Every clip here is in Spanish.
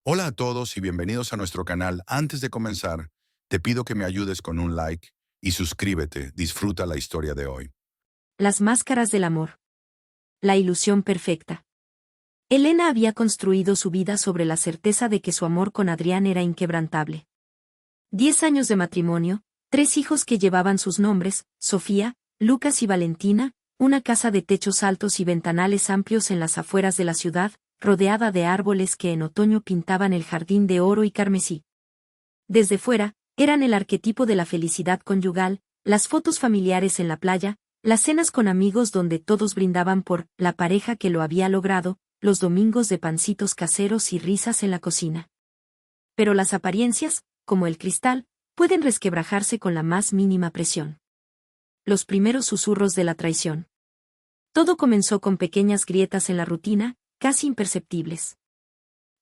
Hola a todos y bienvenidos a nuestro canal. Antes de comenzar, te pido que me ayudes con un like y suscríbete. Disfruta la historia de hoy. Las máscaras del amor. La ilusión perfecta. Elena había construido su vida sobre la certeza de que su amor con Adrián era inquebrantable. 10 años de matrimonio, 3 hijos que llevaban sus nombres, Sofía, Lucas y Valentina, una casa de techos altos y ventanales amplios en las afueras de la ciudad, rodeada de árboles que en otoño pintaban el jardín de oro y carmesí. Desde fuera, eran el arquetipo de la felicidad conyugal, las fotos familiares en la playa, las cenas con amigos donde todos brindaban por la pareja que lo había logrado, los domingos de pancitos caseros y risas en la cocina. Pero las apariencias, como el cristal, pueden resquebrajarse con la más mínima presión. Los primeros susurros de la traición. Todo comenzó con pequeñas grietas en la rutina, casi imperceptibles.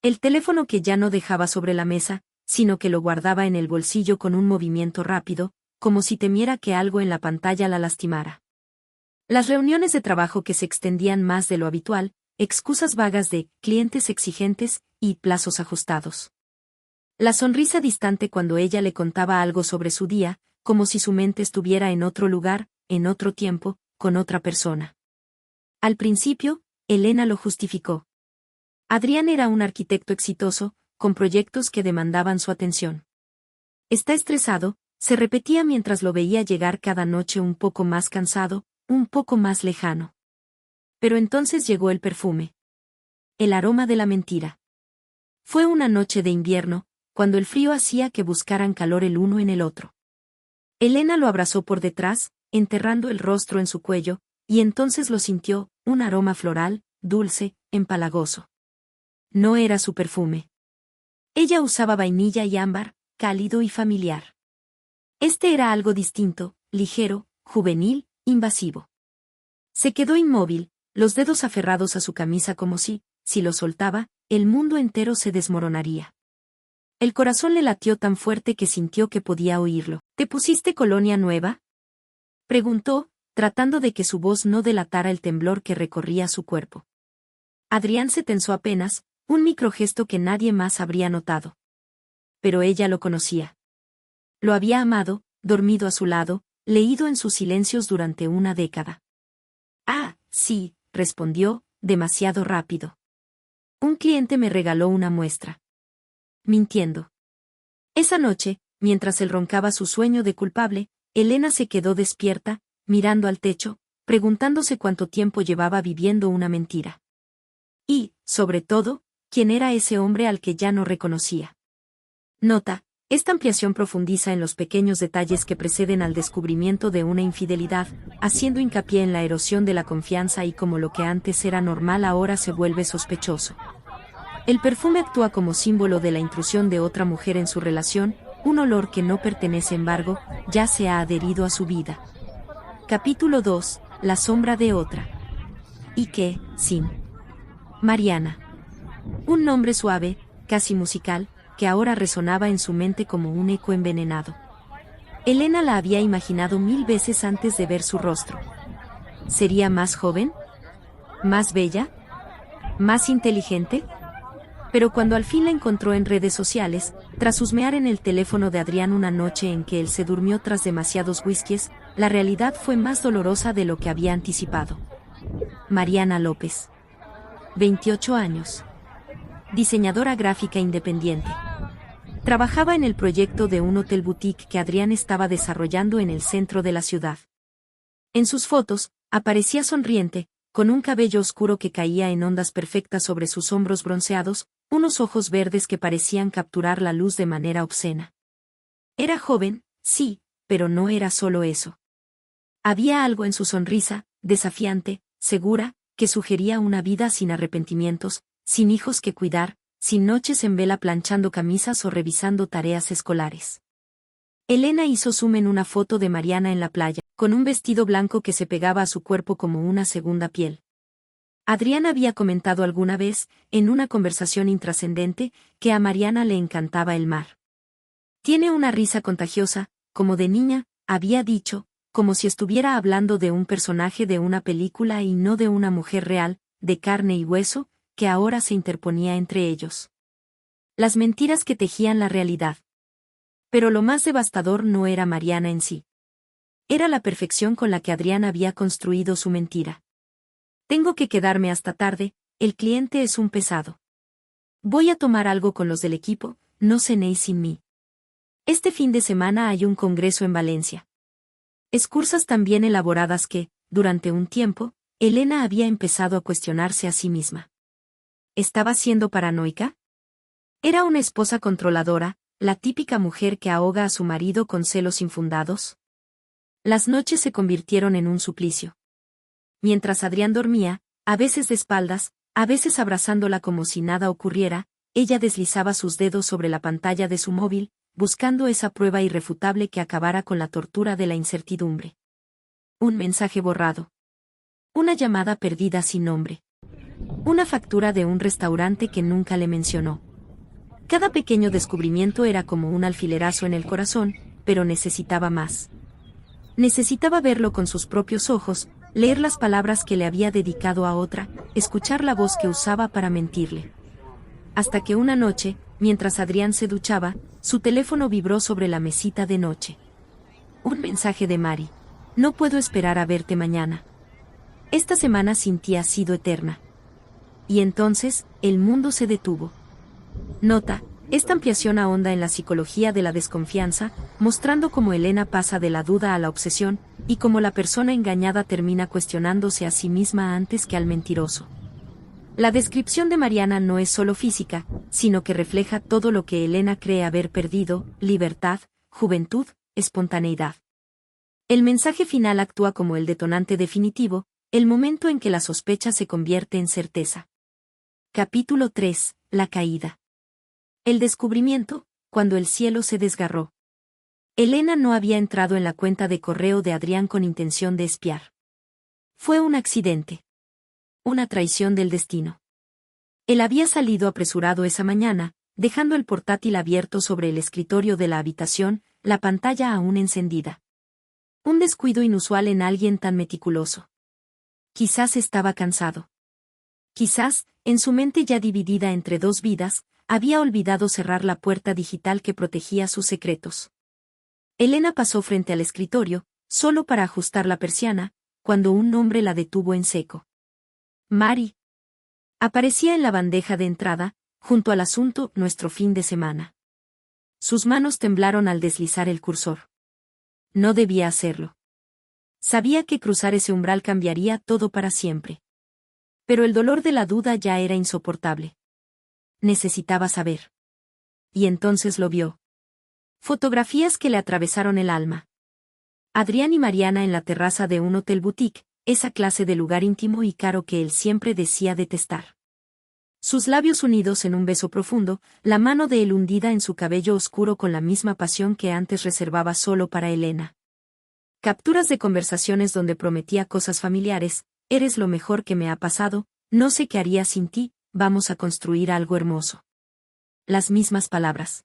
El teléfono que ya no dejaba sobre la mesa, sino que lo guardaba en el bolsillo con un movimiento rápido, como si temiera que algo en la pantalla la lastimara. Las reuniones de trabajo que se extendían más de lo habitual, excusas vagas de clientes exigentes y plazos ajustados. La sonrisa distante cuando ella le contaba algo sobre su día, como si su mente estuviera en otro lugar, en otro tiempo, con otra persona. Al principio, Elena lo justificó. Adrián era un arquitecto exitoso, con proyectos que demandaban su atención. Está estresado, se repetía mientras lo veía llegar cada noche un poco más cansado, un poco más lejano. Pero entonces llegó el perfume. El aroma de la mentira. Fue una noche de invierno, cuando el frío hacía que buscaran calor el uno en el otro. Elena lo abrazó por detrás, enterrando el rostro en su cuello, y entonces lo sintió, un aroma floral, dulce, empalagoso. No era su perfume. Ella usaba vainilla y ámbar, cálido y familiar. Este era algo distinto, ligero, juvenil, invasivo. Se quedó inmóvil, los dedos aferrados a su camisa como si lo soltaba, el mundo entero se desmoronaría. El corazón le latió tan fuerte que sintió que podía oírlo. ¿Te pusiste colonia nueva?, preguntó, tratando de que su voz no delatara el temblor que recorría su cuerpo. Adrián se tensó apenas, un microgesto que nadie más habría notado. Pero ella lo conocía. Lo había amado, dormido a su lado, leído en sus silencios durante una década. Ah, sí, respondió, demasiado rápido. Un cliente me regaló una muestra. Mintiendo. Esa noche, mientras él roncaba su sueño de culpable, Elena se quedó despierta, mirando al techo, preguntándose cuánto tiempo llevaba viviendo una mentira. Y, sobre todo, quién era ese hombre al que ya no reconocía. Nota: esta ampliación profundiza en los pequeños detalles que preceden al descubrimiento de una infidelidad, haciendo hincapié en la erosión de la confianza y cómo lo que antes era normal ahora se vuelve sospechoso. El perfume actúa como símbolo de la intrusión de otra mujer en su relación, un olor que no pertenece, embargo, ya se ha adherido a su vida. Capítulo 2. La sombra de otra. ¿Y qué, sin? Mariana. Un nombre suave, casi musical, que ahora resonaba en su mente como un eco envenenado. Elena la había imaginado 1000 veces antes de ver su rostro. ¿Sería más joven? ¿Más bella? ¿Más inteligente? Pero cuando al fin la encontró en redes sociales, tras husmear en el teléfono de Adrián una noche en que él se durmió tras demasiados whiskies, la realidad fue más dolorosa de lo que había anticipado. Mariana López. 28 años. Diseñadora gráfica independiente. Trabajaba en el proyecto de un hotel boutique que Adrián estaba desarrollando en el centro de la ciudad. En sus fotos, aparecía sonriente, con un cabello oscuro que caía en ondas perfectas sobre sus hombros bronceados, unos ojos verdes que parecían capturar la luz de manera obscena. Era joven, sí, pero no era solo eso. Había algo en su sonrisa, desafiante, segura, que sugería una vida sin arrepentimientos, sin hijos que cuidar, sin noches en vela planchando camisas o revisando tareas escolares. Elena hizo zoom en una foto de Mariana en la playa, con un vestido blanco que se pegaba a su cuerpo como una segunda piel. Adrián había comentado alguna vez, en una conversación intrascendente, que a Mariana le encantaba el mar. Tiene una risa contagiosa, como de niña, había dicho, como si estuviera hablando de un personaje de una película y no de una mujer real, de carne y hueso, que ahora se interponía entre ellos. Las mentiras que tejían la realidad. Pero lo más devastador no era Mariana en sí. Era la perfección con la que Adrián había construido su mentira. Tengo que quedarme hasta tarde, el cliente es un pesado. Voy a tomar algo con los del equipo, no cenéis sin mí. Este fin de semana hay un congreso en Valencia. Excursas tan bien elaboradas que, durante un tiempo, Elena había empezado a cuestionarse a sí misma. ¿Estaba siendo paranoica? ¿Era una esposa controladora, la típica mujer que ahoga a su marido con celos infundados? Las noches se convirtieron en un suplicio. Mientras Adrián dormía, a veces de espaldas, a veces abrazándola como si nada ocurriera, ella deslizaba sus dedos sobre la pantalla de su móvil, buscando esa prueba irrefutable que acabara con la tortura de la incertidumbre. Un mensaje borrado. Una llamada perdida sin nombre. Una factura de un restaurante que nunca le mencionó. Cada pequeño descubrimiento era como un alfilerazo en el corazón, pero necesitaba más. Necesitaba verlo con sus propios ojos, leer las palabras que le había dedicado a otra, escuchar la voz que usaba para mentirle. Hasta que una noche, mientras Adrián se duchaba, su teléfono vibró sobre la mesita de noche. Un mensaje de Mari. No puedo esperar a verte mañana. Esta semana sin ti ha sido eterna. Y entonces, el mundo se detuvo. Nota, esta ampliación ahonda en la psicología de la desconfianza, mostrando cómo Elena pasa de la duda a la obsesión, y cómo la persona engañada termina cuestionándose a sí misma antes que al mentiroso. La descripción de Mariana no es solo física, sino que refleja todo lo que Elena cree haber perdido: libertad, juventud, espontaneidad. El mensaje final actúa como el detonante definitivo, el momento en que la sospecha se convierte en certeza. Capítulo 3. La caída. El descubrimiento, cuando el cielo se desgarró. Elena no había entrado en la cuenta de correo de Adrián con intención de espiar. Fue un accidente. Una traición del destino. Él había salido apresurado esa mañana, dejando el portátil abierto sobre el escritorio de la habitación, la pantalla aún encendida. Un descuido inusual en alguien tan meticuloso. Quizás estaba cansado. Quizás, en su mente ya dividida entre dos vidas, había olvidado cerrar la puerta digital que protegía sus secretos. Elena pasó frente al escritorio, solo para ajustar la persiana, cuando un nombre la detuvo en seco. Mari. Aparecía en la bandeja de entrada, junto al asunto «Nuestro fin de semana». Sus manos temblaron al deslizar el cursor. No debía hacerlo. Sabía que cruzar ese umbral cambiaría todo para siempre. Pero el dolor de la duda ya era insoportable. Necesitaba saber. Y entonces lo vio. Fotografías que le atravesaron el alma. Adrián y Mariana en la terraza de un hotel boutique, esa clase de lugar íntimo y caro que él siempre decía detestar. Sus labios unidos en un beso profundo, la mano de él hundida en su cabello oscuro con la misma pasión que antes reservaba solo para Elena. Capturas de conversaciones donde prometía cosas familiares: eres lo mejor que me ha pasado, no sé qué haría sin ti, vamos a construir algo hermoso. Las mismas palabras.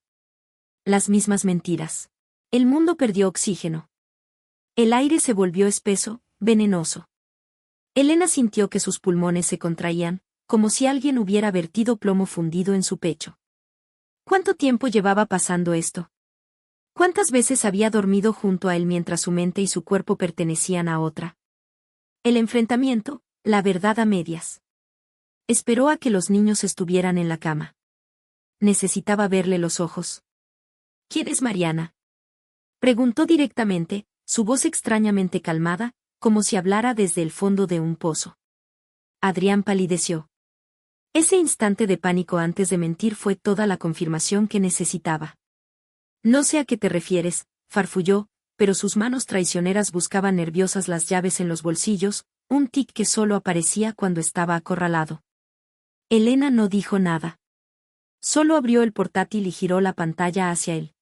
Las mismas mentiras. El mundo perdió oxígeno. El aire se volvió espeso, venenoso. Elena sintió que sus pulmones se contraían, como si alguien hubiera vertido plomo fundido en su pecho. ¿Cuánto tiempo llevaba pasando esto? ¿Cuántas veces había dormido junto a él mientras su mente y su cuerpo pertenecían a otra? El enfrentamiento, la verdad a medias. Esperó a que los niños estuvieran en la cama. Necesitaba verle los ojos. ¿Quién es Mariana?, preguntó directamente, su voz extrañamente calmada, como si hablara desde el fondo de un pozo. Adrián palideció. Ese instante de pánico antes de mentir fue toda la confirmación que necesitaba. No sé a qué te refieres, farfulló, pero sus manos traicioneras buscaban nerviosas las llaves en los bolsillos, un tic que solo aparecía cuando estaba acorralado. Elena no dijo nada. Solo abrió el portátil y giró la pantalla hacia él.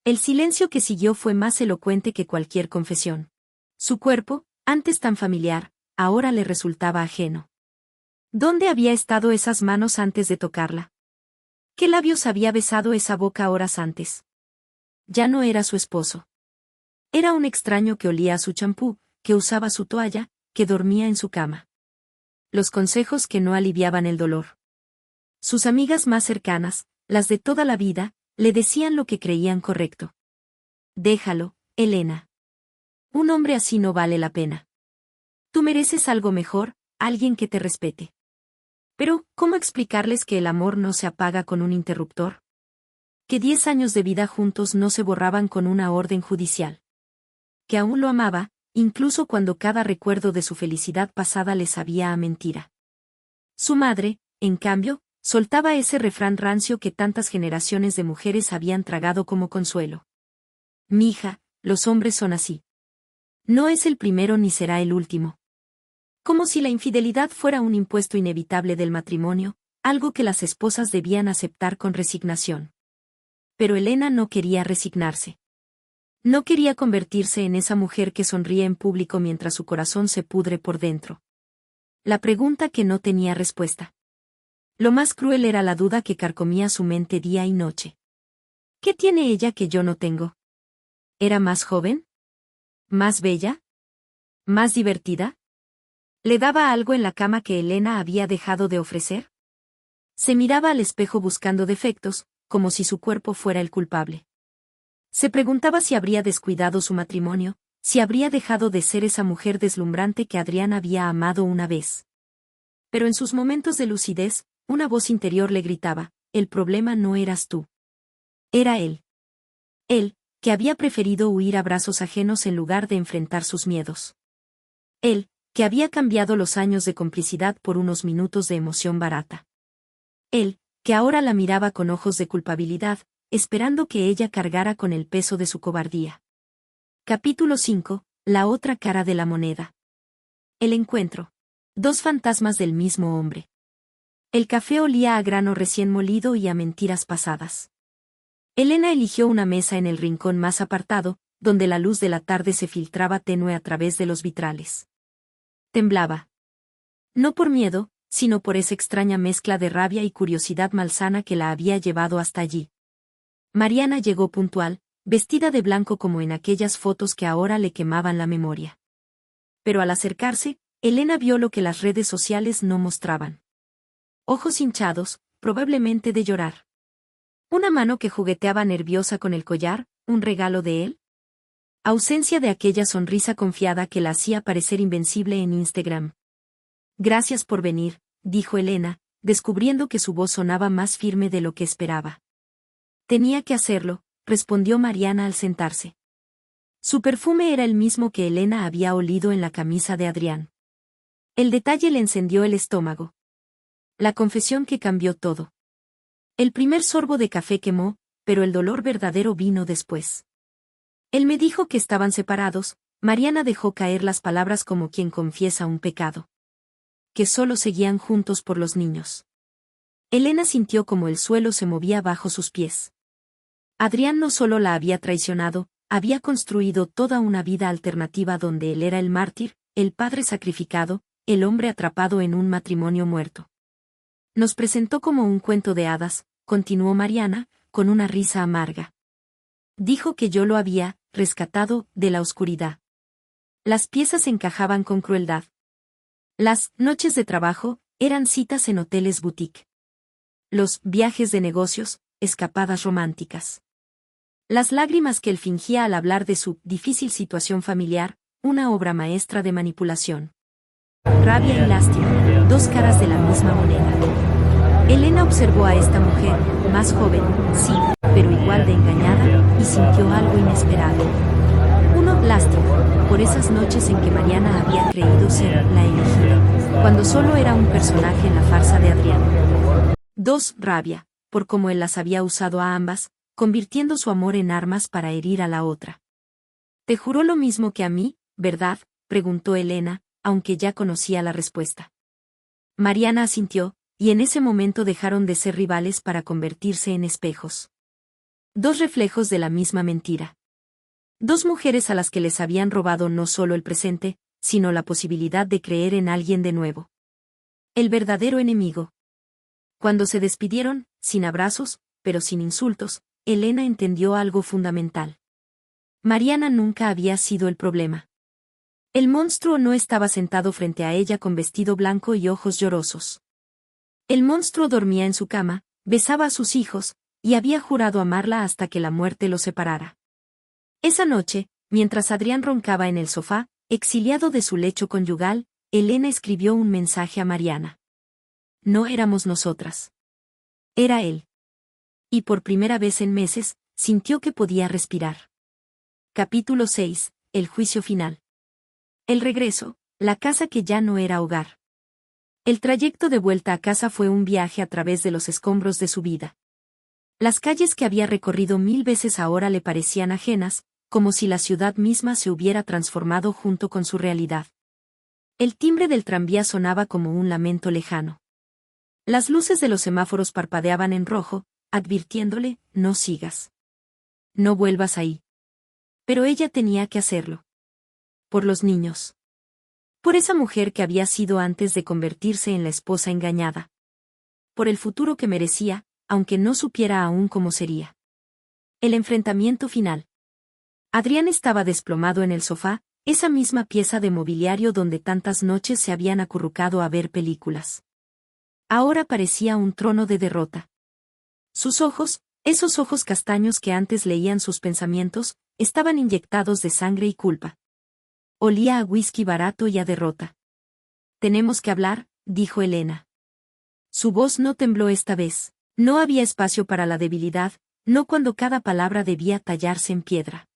El silencio que siguió fue más elocuente que cualquier confesión. Su cuerpo, antes tan familiar, ahora le resultaba ajeno. ¿Dónde había estado esas manos antes de tocarla? ¿Qué labios había besado esa boca horas antes? Ya no era su esposo. Era un extraño que olía a su champú, que usaba su toalla, que dormía en su cama. Los consejos que no aliviaban el dolor. Sus amigas más cercanas, las de toda la vida, le decían lo que creían correcto. Déjalo, Elena. Un hombre así no vale la pena. Tú mereces algo mejor, alguien que te respete. Pero, ¿cómo explicarles que el amor no se apaga con un interruptor? Que 10 años de vida juntos no se borraban con una orden judicial. Que aún lo amaba, incluso cuando cada recuerdo de su felicidad pasada le sabía a mentira. Su madre, en cambio, soltaba ese refrán rancio que tantas generaciones de mujeres habían tragado como consuelo. Mija, los hombres son así. No es el primero ni será el último. Como si la infidelidad fuera un impuesto inevitable del matrimonio, algo que las esposas debían aceptar con resignación. Pero Elena no quería resignarse. No quería convertirse en esa mujer que sonríe en público mientras su corazón se pudre por dentro. La pregunta que no tenía respuesta. Lo más cruel era la duda que carcomía su mente día y noche. ¿Qué tiene ella que yo no tengo? ¿Era más joven? ¿Más bella? ¿Más divertida? ¿Le daba algo en la cama que Elena había dejado de ofrecer? Se miraba al espejo buscando defectos, como si su cuerpo fuera el culpable. Se preguntaba si habría descuidado su matrimonio, si habría dejado de ser esa mujer deslumbrante que Adrián había amado una vez. Pero en sus momentos de lucidez, una voz interior le gritaba, el problema no eras tú. Era él. Él, que había preferido huir a brazos ajenos en lugar de enfrentar sus miedos. Él, que había cambiado los años de complicidad por unos minutos de emoción barata. Él, que ahora la miraba con ojos de culpabilidad, esperando que ella cargara con el peso de su cobardía. Capítulo 5. La otra cara de la moneda. El encuentro. Dos fantasmas del mismo hombre. El café olía a grano recién molido y a mentiras pasadas. Elena eligió una mesa en el rincón más apartado, donde la luz de la tarde se filtraba tenue a través de los vitrales. Temblaba. No por miedo, sino por esa extraña mezcla de rabia y curiosidad malsana que la había llevado hasta allí. Mariana llegó puntual, vestida de blanco como en aquellas fotos que ahora le quemaban la memoria. Pero al acercarse, Elena vio lo que las redes sociales no mostraban. Ojos hinchados, probablemente de llorar. Una mano que jugueteaba nerviosa con el collar, un regalo de él. Ausencia de aquella sonrisa confiada que la hacía parecer invencible en Instagram. Gracias por venir, dijo Elena, descubriendo que su voz sonaba más firme de lo que esperaba. Tenía que hacerlo, respondió Mariana al sentarse. Su perfume era el mismo que Elena había olido en la camisa de Adrián. El detalle le encendió el estómago. La confesión que cambió todo. El primer sorbo de café quemó, pero el dolor verdadero vino después. Él me dijo que estaban separados. Mariana dejó caer las palabras como quien confiesa un pecado. Que solo seguían juntos por los niños. Elena sintió como el suelo se movía bajo sus pies. Adrián no solo la había traicionado, había construido toda una vida alternativa donde él era el mártir, el padre sacrificado, el hombre atrapado en un matrimonio muerto. Nos presentó como un cuento de hadas, continuó Mariana, con una risa amarga. Dijo que yo lo había rescatado de la oscuridad. Las piezas encajaban con crueldad. Las noches de trabajo eran citas en hoteles boutique. Los viajes de negocios, escapadas románticas. Las lágrimas que él fingía al hablar de su difícil situación familiar, una obra maestra de manipulación. Rabia y lástima, dos caras de la misma moneda. Elena observó a esta mujer, más joven, sí, pero igual de engañada, y sintió algo inesperado. Uno, lástima, por esas noches en que Mariana había creído ser la elegida, cuando solo era un personaje en la farsa de Adrián. Dos, rabia, por cómo él las había usado a ambas, convirtiendo su amor en armas para herir a la otra. «Te juró lo mismo que a mí, ¿verdad?», preguntó Elena, aunque ya conocía la respuesta. Mariana asintió, y en ese momento dejaron de ser rivales para convertirse en espejos. Dos reflejos de la misma mentira. Dos mujeres a las que les habían robado no solo el presente, sino la posibilidad de creer en alguien de nuevo. El verdadero enemigo. Cuando se despidieron, sin abrazos, pero sin insultos, Elena entendió algo fundamental. Mariana nunca había sido el problema. El monstruo no estaba sentado frente a ella con vestido blanco y ojos llorosos. El monstruo dormía en su cama, besaba a sus hijos, y había jurado amarla hasta que la muerte los separara. Esa noche, mientras Adrián roncaba en el sofá, exiliado de su lecho conyugal, Elena escribió un mensaje a Mariana. No éramos nosotras. Era él. Y por primera vez en meses, sintió que podía respirar. Capítulo 6. El juicio final. El regreso, la casa que ya no era hogar. El trayecto de vuelta a casa fue un viaje a través de los escombros de su vida. Las calles que había recorrido 1000 veces ahora le parecían ajenas, como si la ciudad misma se hubiera transformado junto con su realidad. El timbre del tranvía sonaba como un lamento lejano. Las luces de los semáforos parpadeaban en rojo, advirtiéndole, no sigas. No vuelvas ahí. Pero ella tenía que hacerlo. Por los niños. Por esa mujer que había sido antes de convertirse en la esposa engañada. Por el futuro que merecía, aunque no supiera aún cómo sería. El enfrentamiento final. Adrián estaba desplomado en el sofá, esa misma pieza de mobiliario donde tantas noches se habían acurrucado a ver películas. Ahora parecía un trono de derrota. Sus ojos, esos ojos castaños que antes leían sus pensamientos, estaban inyectados de sangre y culpa. Olía a whisky barato y a derrota. Tenemos que hablar, dijo Elena. Su voz no tembló esta vez. No había espacio para la debilidad, no cuando cada palabra debía tallarse en piedra.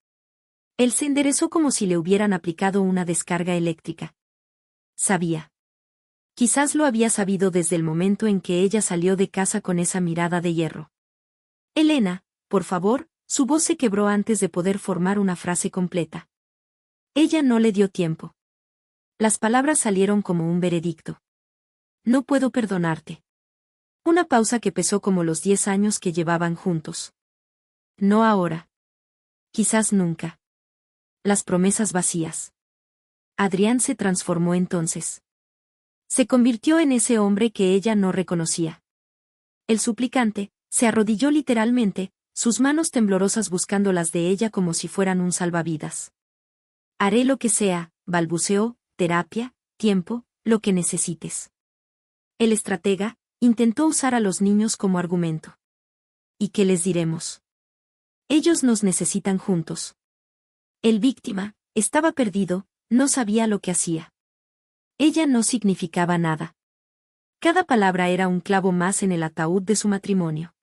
Él se enderezó como si le hubieran aplicado una descarga eléctrica. Sabía. Quizás lo había sabido desde el momento en que ella salió de casa con esa mirada de hierro. Elena, por favor, su voz se quebró antes de poder formar una frase completa. Ella no le dio tiempo. Las palabras salieron como un veredicto. No puedo perdonarte. Una pausa que pesó como los 10 años que llevaban juntos. No ahora. Quizás nunca. Las promesas vacías. Adrián se transformó entonces. Se convirtió en ese hombre que ella no reconocía. El suplicante, se arrodilló literalmente, sus manos temblorosas buscando las de ella como si fueran un salvavidas. Haré lo que sea, balbuceó, terapia, tiempo, lo que necesites. El estratega, intentó usar a los niños como argumento. ¿Y qué les diremos? Ellos nos necesitan juntos. El víctima, estaba perdido, no sabía lo que hacía. Ella no significaba nada. Cada palabra era un clavo más en el ataúd de su matrimonio.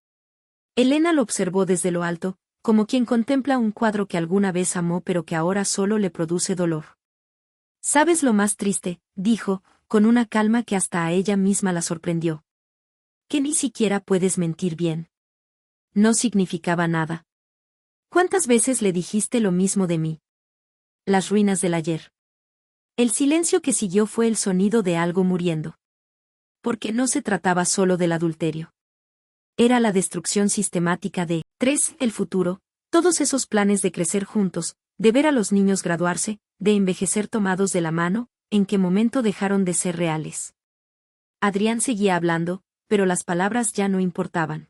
Elena lo observó desde lo alto, como quien contempla un cuadro que alguna vez amó pero que ahora solo le produce dolor. ¿Sabes lo más triste?, dijo, con una calma que hasta a ella misma la sorprendió. Que ni siquiera puedes mentir bien. No significaba nada. ¿Cuántas veces le dijiste lo mismo de mí? Las ruinas del ayer. El silencio que siguió fue el sonido de algo muriendo. Porque no se trataba solo del adulterio. Era la destrucción sistemática de 3. El futuro, todos esos planes de crecer juntos, de ver a los niños graduarse, de envejecer tomados de la mano, ¿en qué momento dejaron de ser reales? Adrián seguía hablando, pero las palabras ya no importaban.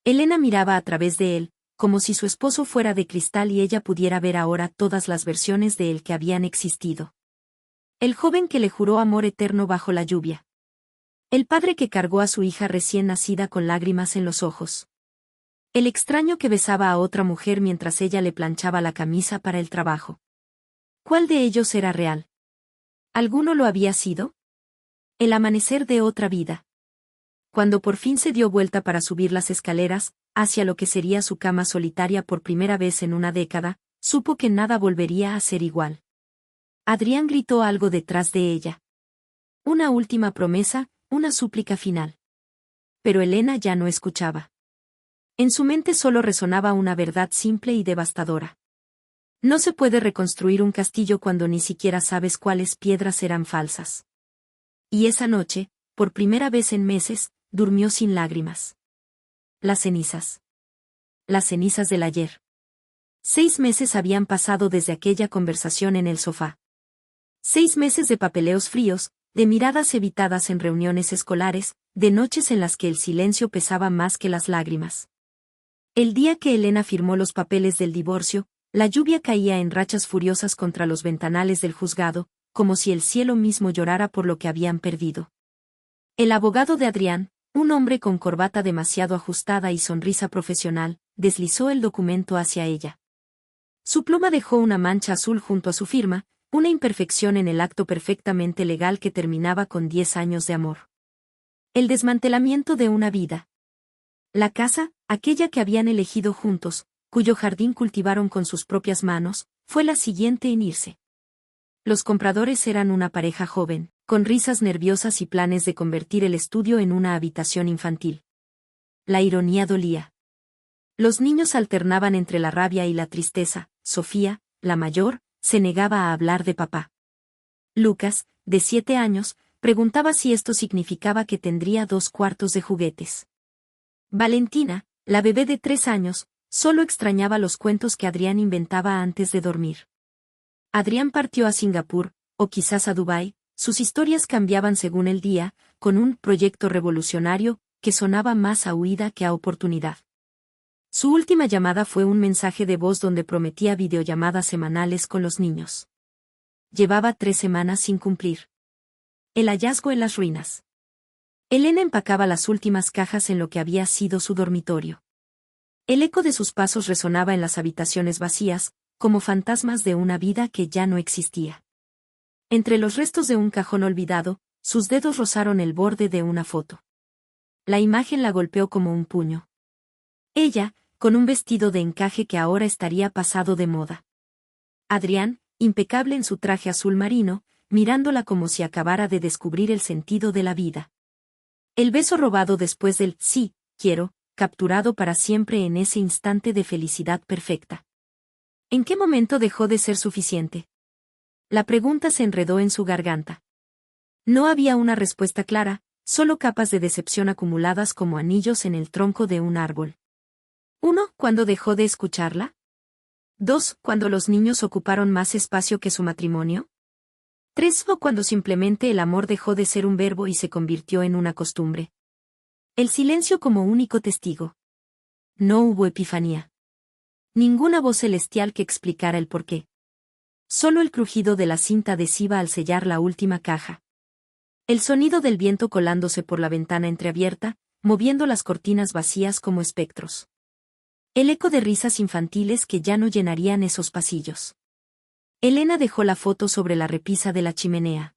Elena miraba a través de él, como si su esposo fuera de cristal y ella pudiera ver ahora todas las versiones de él que habían existido. El joven que le juró amor eterno bajo la lluvia. El padre que cargó a su hija recién nacida con lágrimas en los ojos. El extraño que besaba a otra mujer mientras ella le planchaba la camisa para el trabajo. ¿Cuál de ellos era real? ¿Alguno lo había sido? El amanecer de otra vida. Cuando por fin se dio vuelta para subir las escaleras, hacia lo que sería su cama solitaria por primera vez en una década, supo que nada volvería a ser igual. Adrián gritó algo detrás de ella. Una última promesa, una súplica final. Pero Elena ya no escuchaba. En su mente solo resonaba una verdad simple y devastadora. No se puede reconstruir un castillo cuando ni siquiera sabes cuáles piedras eran falsas. Y esa noche, por primera vez en meses, durmió sin lágrimas. Las cenizas. Las cenizas del ayer. 6 meses habían pasado desde aquella conversación en el sofá. 6 meses de papeleos fríos, de miradas evitadas en reuniones escolares, de noches en las que el silencio pesaba más que las lágrimas. El día que Elena firmó los papeles del divorcio, la lluvia caía en rachas furiosas contra los ventanales del juzgado, como si el cielo mismo llorara por lo que habían perdido. El abogado de Adrián, Un hombre con corbata demasiado ajustada y sonrisa profesional, deslizó el documento hacia ella. Su pluma dejó una mancha azul junto a su firma, una imperfección en el acto perfectamente legal que terminaba con 10 años de amor. El desmantelamiento de una vida. La casa, aquella que habían elegido juntos, cuyo jardín cultivaron con sus propias manos, fue la siguiente en irse. Los compradores eran una pareja joven, con risas nerviosas y planes de convertir el estudio en una habitación infantil. La ironía dolía. Los niños alternaban entre la rabia y la tristeza. Sofía, la mayor, se negaba a hablar de papá. Lucas, de 7 años, preguntaba si esto significaba que tendría 2 cuartos de juguetes. Valentina, la bebé de 3 años, solo extrañaba los cuentos que Adrián inventaba antes de dormir. Adrián partió a Singapur, o quizás a Dubái, sus historias cambiaban según el día, con un proyecto revolucionario que sonaba más a huida que a oportunidad. Su última llamada fue un mensaje de voz donde prometía videollamadas semanales con los niños. Llevaba 3 semanas sin cumplir. El hallazgo en las ruinas. Elena empacaba las últimas cajas en lo que había sido su dormitorio. El eco de sus pasos resonaba en las habitaciones vacías, como fantasmas de una vida que ya no existía. Entre los restos de un cajón olvidado, sus dedos rozaron el borde de una foto. La imagen la golpeó como un puño. Ella, con un vestido de encaje que ahora estaría pasado de moda. Adrián, impecable en su traje azul marino, mirándola como si acabara de descubrir el sentido de la vida. El beso robado después del sí, quiero, capturado para siempre en ese instante de felicidad perfecta. ¿En qué momento dejó de ser suficiente? La pregunta se enredó en su garganta. No había una respuesta clara, solo capas de decepción acumuladas como anillos en el tronco de un árbol. 1. ¿Cuándo dejó de escucharla? 2. ¿Cuando los niños ocuparon más espacio que su matrimonio? 3. ¿O cuando simplemente el amor dejó de ser un verbo y se convirtió en una costumbre? El silencio como único testigo. No hubo epifanía. Ninguna voz celestial que explicara el porqué. Solo el crujido de la cinta adhesiva al sellar la última caja. El sonido del viento colándose por la ventana entreabierta, moviendo las cortinas vacías como espectros. El eco de risas infantiles que ya no llenarían esos pasillos. Elena dejó la foto sobre la repisa de la chimenea.